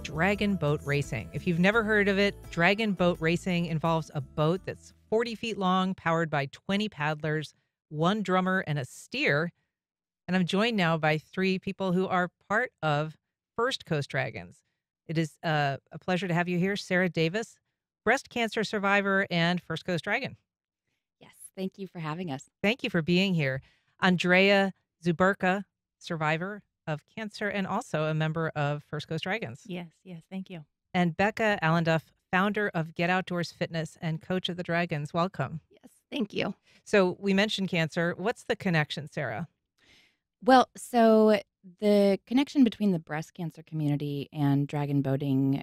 dragon boat racing. If you've never heard of it, dragon boat racing involves a boat that's 40 feet long, powered by 20 paddlers, one drummer, and a steer. And I'm joined now by three people who are part of First Coast Dragons. It is a pleasure to have you here, Sara Davis, breast cancer survivor and First Coast Dragon. Yes, thank you for having us. Thank you for being here. Andrea Zuberka, survivor of cancer and also a member of First Coast Dragons. Yes, thank you. And Bekah Alenduff, founder of Get Outdoors Fitness and coach of the Dragons. Welcome. Yes, thank you. So we mentioned cancer. What's the connection, Sara? Well, so the connection between the breast cancer community and dragon boating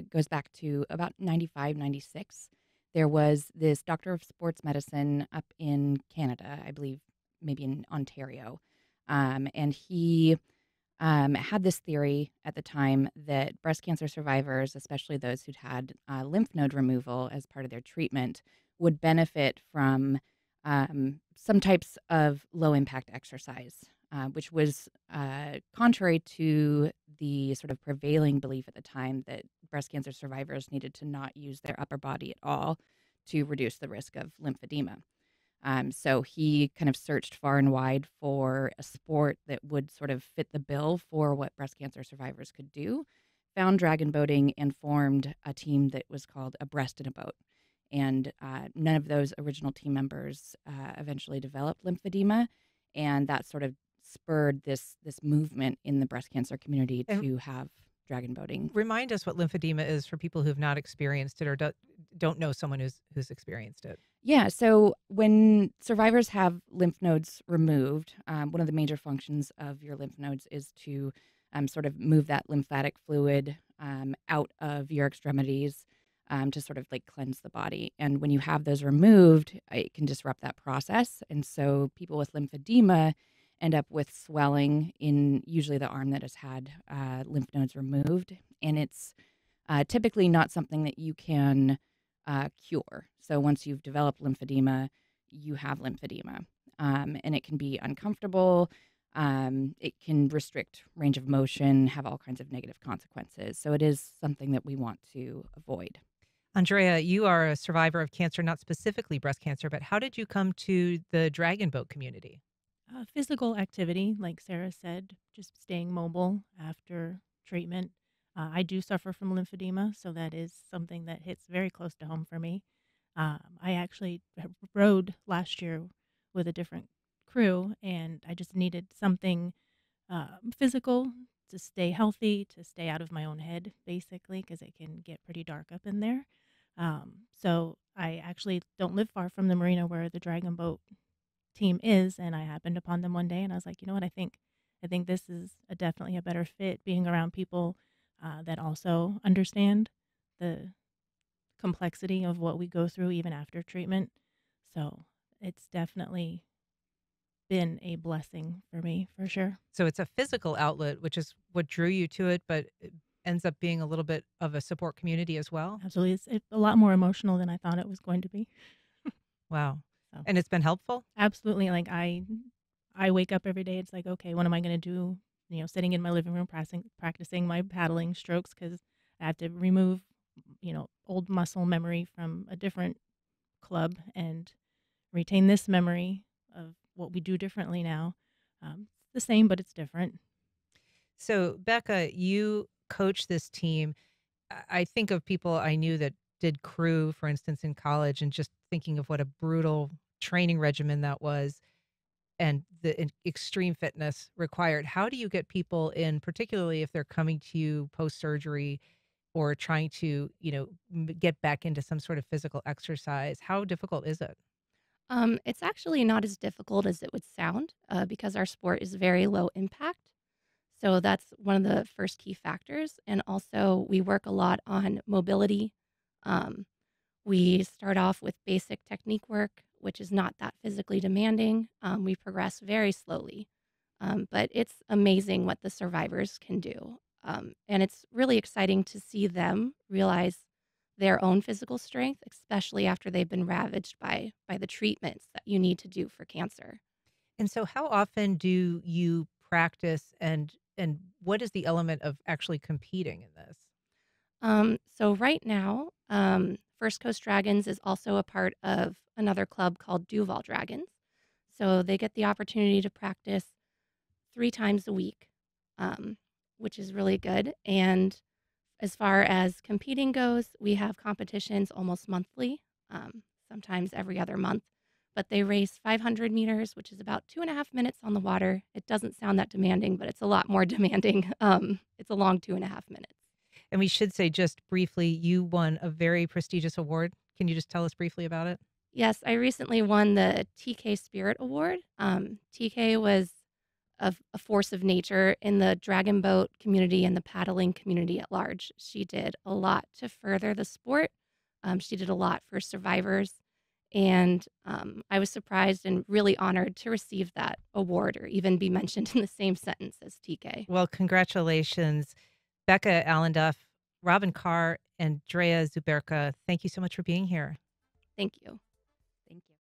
goes back to about 95, 96. There was this doctor of sports medicine up in Canada, I believe, maybe in Ontario. And he had this theory at the time that breast cancer survivors, especially those who'd had lymph node removal as part of their treatment, would benefit from some types of low impact exercise, which was contrary to the sort of prevailing belief at the time that breast cancer survivors needed to not use their upper body at all to reduce the risk of lymphedema. So he kind of searched far and wide for a sport that would sort of fit the bill for what breast cancer survivors could do, found dragon boating, and formed a team that was called A Breast in a Boat. And none of those original team members eventually developed lymphedema, and that sort of spurred this movement in the breast cancer community to have dragon boating. Remind us what lymphedema is for people who've not experienced it or don't know someone who's experienced it. Yeah, so when survivors have lymph nodes removed, one of the major functions of your lymph nodes is to sort of move that lymphatic fluid out of your extremities to sort of like cleanse the body. And when you have those removed, it can disrupt that process. And so people with lymphedema end up with swelling in usually the arm that has had lymph nodes removed. And it's typically not something that you can cure. So once you've developed lymphedema, you have lymphedema. And it can be uncomfortable. It can restrict range of motion, have all kinds of negative consequences. So it is something that we want to avoid. Andrea, you are a survivor of cancer, not specifically breast cancer, but how did you come to the dragon boat community? Physical activity, like Sara said, just staying mobile after treatment. I do suffer from lymphedema, so that is something that hits very close to home for me. I actually rode last year with a different crew, and I just needed something physical to stay healthy, to stay out of my own head, basically, because it can get pretty dark up in there. So I actually don't live far from the marina where the dragon boat team is, and I happened upon them one day, and I was like, you know what, I think this is definitely a better fit, being around people that also understand the complexity of what we go through even after treatment. So it's definitely been a blessing for me, for sure. So it's a physical outlet, which is what drew you to it, but it ends up being a little bit of a support community as well. Absolutely. It's a lot more emotional than I thought it was going to be. Wow. So. And it's been helpful? Absolutely. Like I wake up every day. It's like, okay, what am I going to do? Sitting in my living room practicing my paddling strokes, because I have to remove, old muscle memory from a different club and retain this memory of what we do differently now. The same, but it's different. So, Bekah, you coach this team. I think of people I knew that did crew, for instance, in college, and just thinking of what a brutal training regimen that was and the extreme fitness required. How do you get people in, particularly if they're coming to you post-surgery or trying to, get back into some sort of physical exercise? How difficult is it? It's actually not as difficult as it would sound because our sport is very low impact. So that's one of the first key factors. And also, we work a lot on mobility. We start off with basic technique work, which is not that physically demanding. We progress very slowly, but it's amazing what the survivors can do. And it's really exciting to see them realize their own physical strength, especially after they've been ravaged by the treatments that you need to do for cancer. And so how often do you practice and what is the element of actually competing in this? So right now, First Coast Dragons is also a part of another club called Duval Dragons. So they get the opportunity to practice 3 times a week, um, which is really good. And as far as competing goes, we have competitions almost monthly, sometimes every other month. But they race 500 meters, which is about 2.5 minutes on the water. It doesn't sound that demanding, but it's a lot more demanding. It's a long 2.5 minutes. And we should say just briefly, you won a very prestigious award. Can you just tell us briefly about it? Yes, I recently won the TK Spirit Award. TK was a force of nature in the dragon boat community and the paddling community at large. She did a lot to further the sport. She did a lot for survivors. And I was surprised and really honored to receive that award or even be mentioned in the same sentence as TK. Well, congratulations, Bekah Alenduff, Robin Carr, and Andrea Zuberka. Thank you so much for being here. Thank you. Thank you.